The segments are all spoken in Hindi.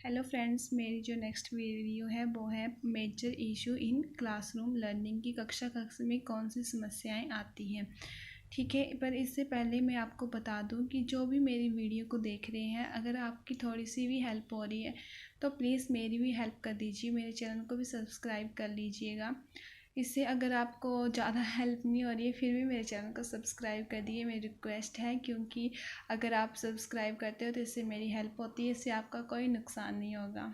हेलो फ्रेंड्स, मेरी जो नेक्स्ट वीडियो है वो है major issue in classroom learning की। कक्षा में कौन सी समस्याएं आती हैं। ठीक है, पर इससे पहले मैं आपको बता दूं कि जो भी मेरी वीडियो को देख रहे हैं, अगर आपकी थोड़ी सी भी हेल्प हो रही है तो प्लीज़ मेरी भी हेल्प कर दीजिए, मेरे चैनल को भी सब्सक्राइब कर लीजिएगा। इससे अगर आपको ज़्यादा हेल्प नहीं हो रही है फिर भी मेरे चैनल को सब्सक्राइब कर दिए, मेरी रिक्वेस्ट है, क्योंकि अगर आप सब्सक्राइब करते हो तो इससे मेरी हेल्प होती है, इससे आपका कोई नुकसान नहीं होगा।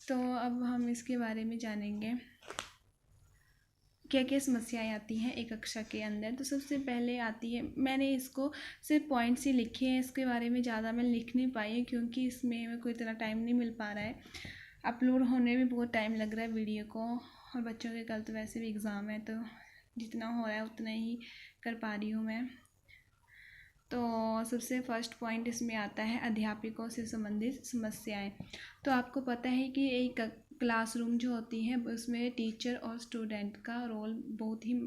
तो अब हम इसके बारे में जानेंगे क्या क्या समस्याएं आती हैं एक कक्षा के अंदर। तो सबसे पहले आती है, मैंने इसको सिर्फ पॉइंट्स ही लिखे हैं, इसके बारे में ज़्यादा मैं लिख नहीं पाई क्योंकि इसमें मेरे को इतना टाइम नहीं मिल पा रहा है। अपलोड होने में बहुत टाइम लग रहा है वीडियो को, और बच्चों के कल तो वैसे भी एग्ज़ाम है, तो जितना हो रहा है उतना ही कर पा रही हूँ मैं। तो सबसे फर्स्ट पॉइंट इसमें आता है अध्यापकों से संबंधित समस्याएं। तो आपको पता है कि एक क्लासरूम जो होती है उसमें टीचर और स्टूडेंट का रोल बहुत ही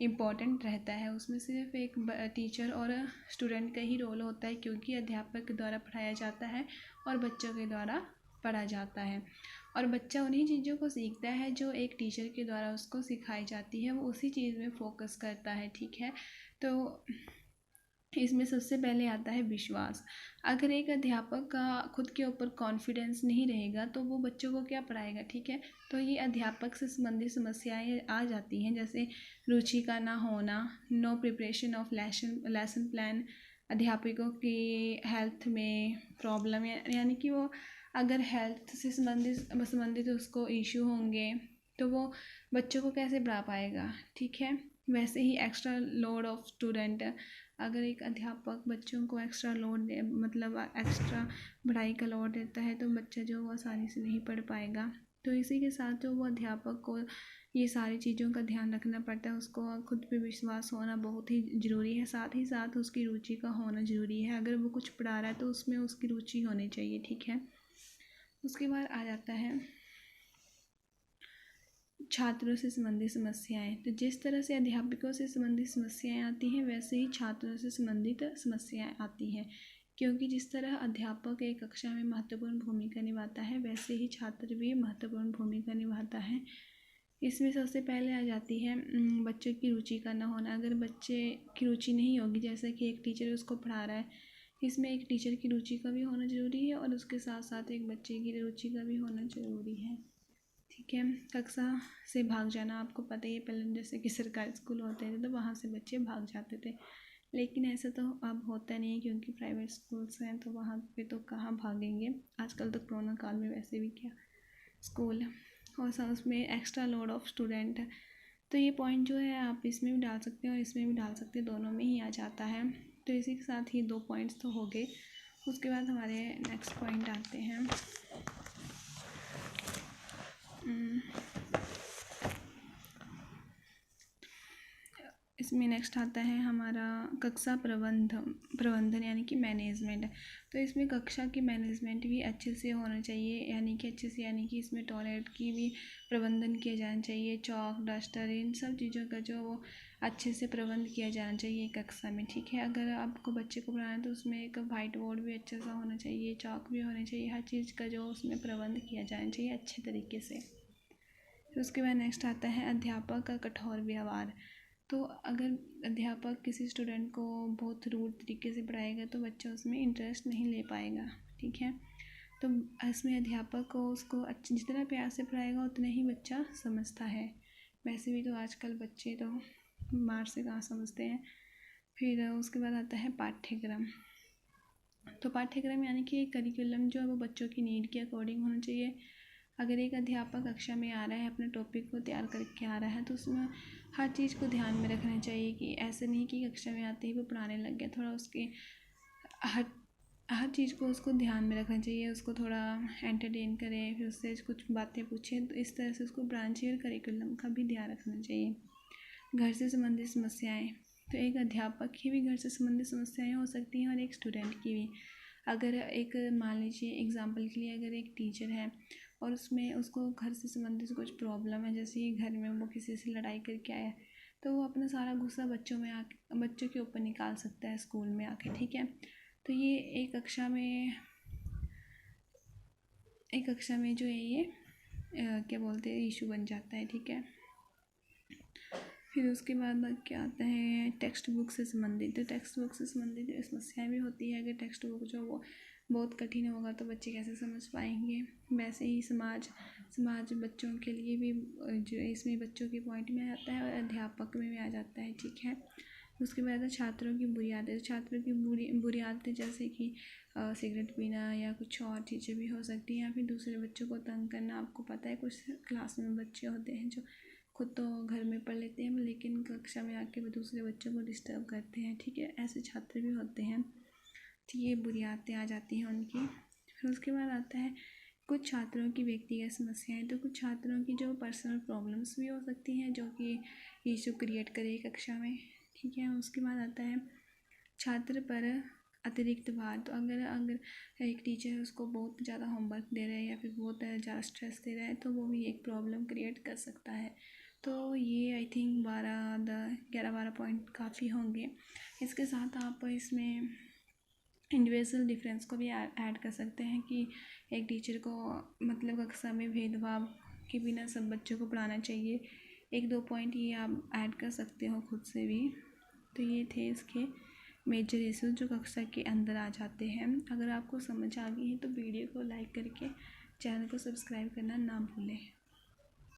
इम्पॉर्टेंट रहता है। उसमें सिर्फ एक टीचर और स्टूडेंट का ही रोल होता है, क्योंकि अध्यापक के द्वारा पढ़ाया जाता है और बच्चों के द्वारा पढ़ा जाता है, और बच्चा उन्हीं चीज़ों को सीखता है जो एक टीचर के द्वारा उसको सिखाई जाती है, वो उसी चीज़ में फोकस करता है। ठीक है, तो इसमें सबसे पहले आता है विश्वास। अगर एक अध्यापक का खुद के ऊपर कॉन्फिडेंस नहीं रहेगा तो वो बच्चों को क्या पढ़ाएगा। ठीक है, तो ये अध्यापक से संबंधित समस्याएं आ जाती हैं, जैसे रुचि का ना होना, no preparation of lesson plan, अध्यापकों की हेल्थ में प्रॉब्लम, यानी कि वो अगर हेल्थ से संबंधित उसको इशू होंगे तो वो बच्चों को कैसे पढ़ा पाएगा। ठीक है, वैसे ही एक्स्ट्रा लोड ऑफ स्टूडेंट, अगर एक अध्यापक बच्चों को एक्स्ट्रा लोड दे, मतलब एक्स्ट्रा पढ़ाई का लोड देता है तो बच्चा जो वो आसानी से नहीं पढ़ पाएगा। तो इसी के साथ जो वो अध्यापक को ये सारी चीज़ों का ध्यान रखना पड़ता है, उसको खुद पे विश्वास होना बहुत ही ज़रूरी है, साथ ही साथ उसकी रुचि का होना ज़रूरी है। अगर वो कुछ पढ़ा रहा है तो उसमें उसकी रुचि होनी चाहिए। ठीक है, उसके बाद आ जाता है छात्रों से संबंधित समस्याएं। तो जिस तरह से अध्यापकों से संबंधित समस्याएं आती हैं वैसे ही छात्रों से संबंधित समस्याएं आती हैं, क्योंकि जिस तरह अध्यापक एक कक्षा में महत्वपूर्ण भूमिका निभाता है वैसे ही छात्र भी महत्वपूर्ण भूमिका निभाता है। इसमें सबसे पहले आ जाती है बच्चों की रुचि का न होना। अगर बच्चे की रुचि नहीं होगी, जैसे कि एक टीचर उसको पढ़ा रहा है, इसमें एक टीचर की रुचि का भी होना ज़रूरी है और उसके साथ साथ एक बच्चे की रुचि का भी होना ज़रूरी है। ठीक है, कक्षा से भाग जाना, आपको पता ही है, पहले जैसे कि सरकारी स्कूल होते थे तो वहाँ से बच्चे भाग जाते थे, लेकिन ऐसा तो अब होता नहीं है क्योंकि प्राइवेट स्कूल्स हैं, तो वहाँ पे तो कहाँ भागेंगे। आजकल तो कोरोना काल में वैसे भी क्या स्कूल, और सब उसमें एक्स्ट्रा लोड ऑफ स्टूडेंट है। तो ये पॉइंट जो है आप इसमें भी डाल सकते हैं और इसमें भी डाल सकते हैं, दोनों में ही आ जाता है। तो इसी के साथ ही 2 पॉइंट्स तो हो गए। उसके बाद हमारे नेक्स्ट पॉइंट आते हैं इसमें नेक्स्ट आता है हमारा कक्षा प्रबंधन यानी कि मैनेजमेंट। तो इसमें कक्षा की मैनेजमेंट भी अच्छे से होना चाहिए, यानी कि इसमें टॉयलेट की भी प्रबंधन किया जाना चाहिए, चौक डस्टर इन सब चीज़ों का जो वो अच्छे से प्रबंध किया जाना चाहिए कक्षा में। ठीक है, अगर आपको बच्चे को पढ़ाना है तो उसमें एक वाइट बोर्ड भी अच्छा सा होना चाहिए, चौक भी होने चाहिए, हर चीज़ का जो उसमें प्रबंध किया जाना चाहिए अच्छे तरीके से। फिर उसके बाद नेक्स्ट आता है अध्यापक का कठोर व्यवहार। तो अगर अध्यापक किसी स्टूडेंट को बहुत रूड तरीके से पढ़ाएगा तो बच्चा उसमें इंटरेस्ट नहीं ले पाएगा। ठीक है, तो इसमें अध्यापक को उसको जितना प्यार से पढ़ाएगा उतना ही बच्चा समझता है। वैसे भी तो आजकल बच्चे तो मार से कहाँ समझते हैं। फिर उसके बाद आता है पाठ्यक्रम। तो पाठ्यक्रम यानी कि करिकुलम जो है वो बच्चों की नीड के अकॉर्डिंग होना चाहिए। अगर एक अध्यापक कक्षा में आ रहा है, अपने टॉपिक को तैयार करके आ रहा है, तो उसमें हर चीज़ को ध्यान में रखना चाहिए कि ऐसे नहीं कि कक्षा में आते ही वो पढ़ाने लग गया। थोड़ा उसके हर हर चीज़ को उसको ध्यान में रखना चाहिए, उसको थोड़ा एंटरटेन करें, फिर उससे कुछ बातें पूछें, तो इस तरह से उसको पढ़ाना चाहिए और करिकुलम का भी ध्यान रखना चाहिए। घर से संबंधित समस्याएँ। तो एक अध्यापक की भी घर से संबंधित समस्याएँ हो सकती हैं और एक स्टूडेंट की भी। अगर एक मान लीजिए एग्जाम्पल के लिए, अगर एक टीचर है और उसमें उसको घर से संबंधित कुछ प्रॉब्लम है, जैसे कि घर में वो किसी से लड़ाई करके आया, तो वो अपना सारा गुस्सा बच्चों के ऊपर निकाल सकता है स्कूल में आके। ठीक है, तो ये एक कक्षा में एक कक्षा में जो है ये क्या बोलते हैं इशू बन जाता है, ठीक है। फिर उसके बाद क्या आता है टेक्स्ट बुक से संबंधित। तो टेक्स्ट बुक से संबंधित समस्याएं भी होती है। अगर टेक्स्ट बुक जो वो बहुत कठिन होगा तो बच्चे कैसे समझ पाएंगे। वैसे ही समाज बच्चों के लिए भी जो इसमें बच्चों के पॉइंट में आता है और अध्यापक में भी आ जाता है, ठीक है। उसके बाद है छात्रों की बुरी आदतें। छात्रों की बुरी आदतें जैसे कि सिगरेट पीना या कुछ और चीज़ें भी हो सकती हैं, या फिर दूसरे बच्चों को तंग करना। आपको पता है कुछ क्लास में बच्चे होते हैं जो खुद तो घर में पढ़ लेते हैं लेकिन कक्षा में आके वो दूसरे बच्चों को डिस्टर्ब करते हैं, ठीक है। ऐसे छात्र भी होते हैं, ठीक है। बुरी आदतें आ जाती हैं उनकी। फिर उसके बाद आता है कुछ छात्रों की व्यक्तिगत समस्याएं। तो कुछ छात्रों की जो पर्सनल प्रॉब्लम्स भी हो सकती हैं जो कि इशू क्रिएट करे कक्षा में, ठीक है। उसके बाद आता है छात्र पर अतिरिक्त भार। तो अगर एक टीचर उसको बहुत ज़्यादा होमवर्क दे रहा है या फिर बहुत ज़्यादा स्ट्रेस दे रहा है तो वो भी एक प्रॉब्लम क्रिएट कर सकता है। तो ये आई थिंक 11 पॉइंट काफ़ी होंगे। इसके साथ आप इसमें इंडिविजुअल डिफरेंस को भी ऐड कर सकते हैं कि एक टीचर को मतलब कक्षा में भेदभाव के बिना सब बच्चों को पढ़ाना चाहिए। 1-2 पॉइंट ये आप ऐड कर सकते हो खुद से भी। तो ये थे इसके मेजर इश्यूज जो कक्षा के अंदर आ जाते हैं। अगर आपको समझ आ गई है तो वीडियो को लाइक करके चैनल को सब्सक्राइब करना ना भूलें।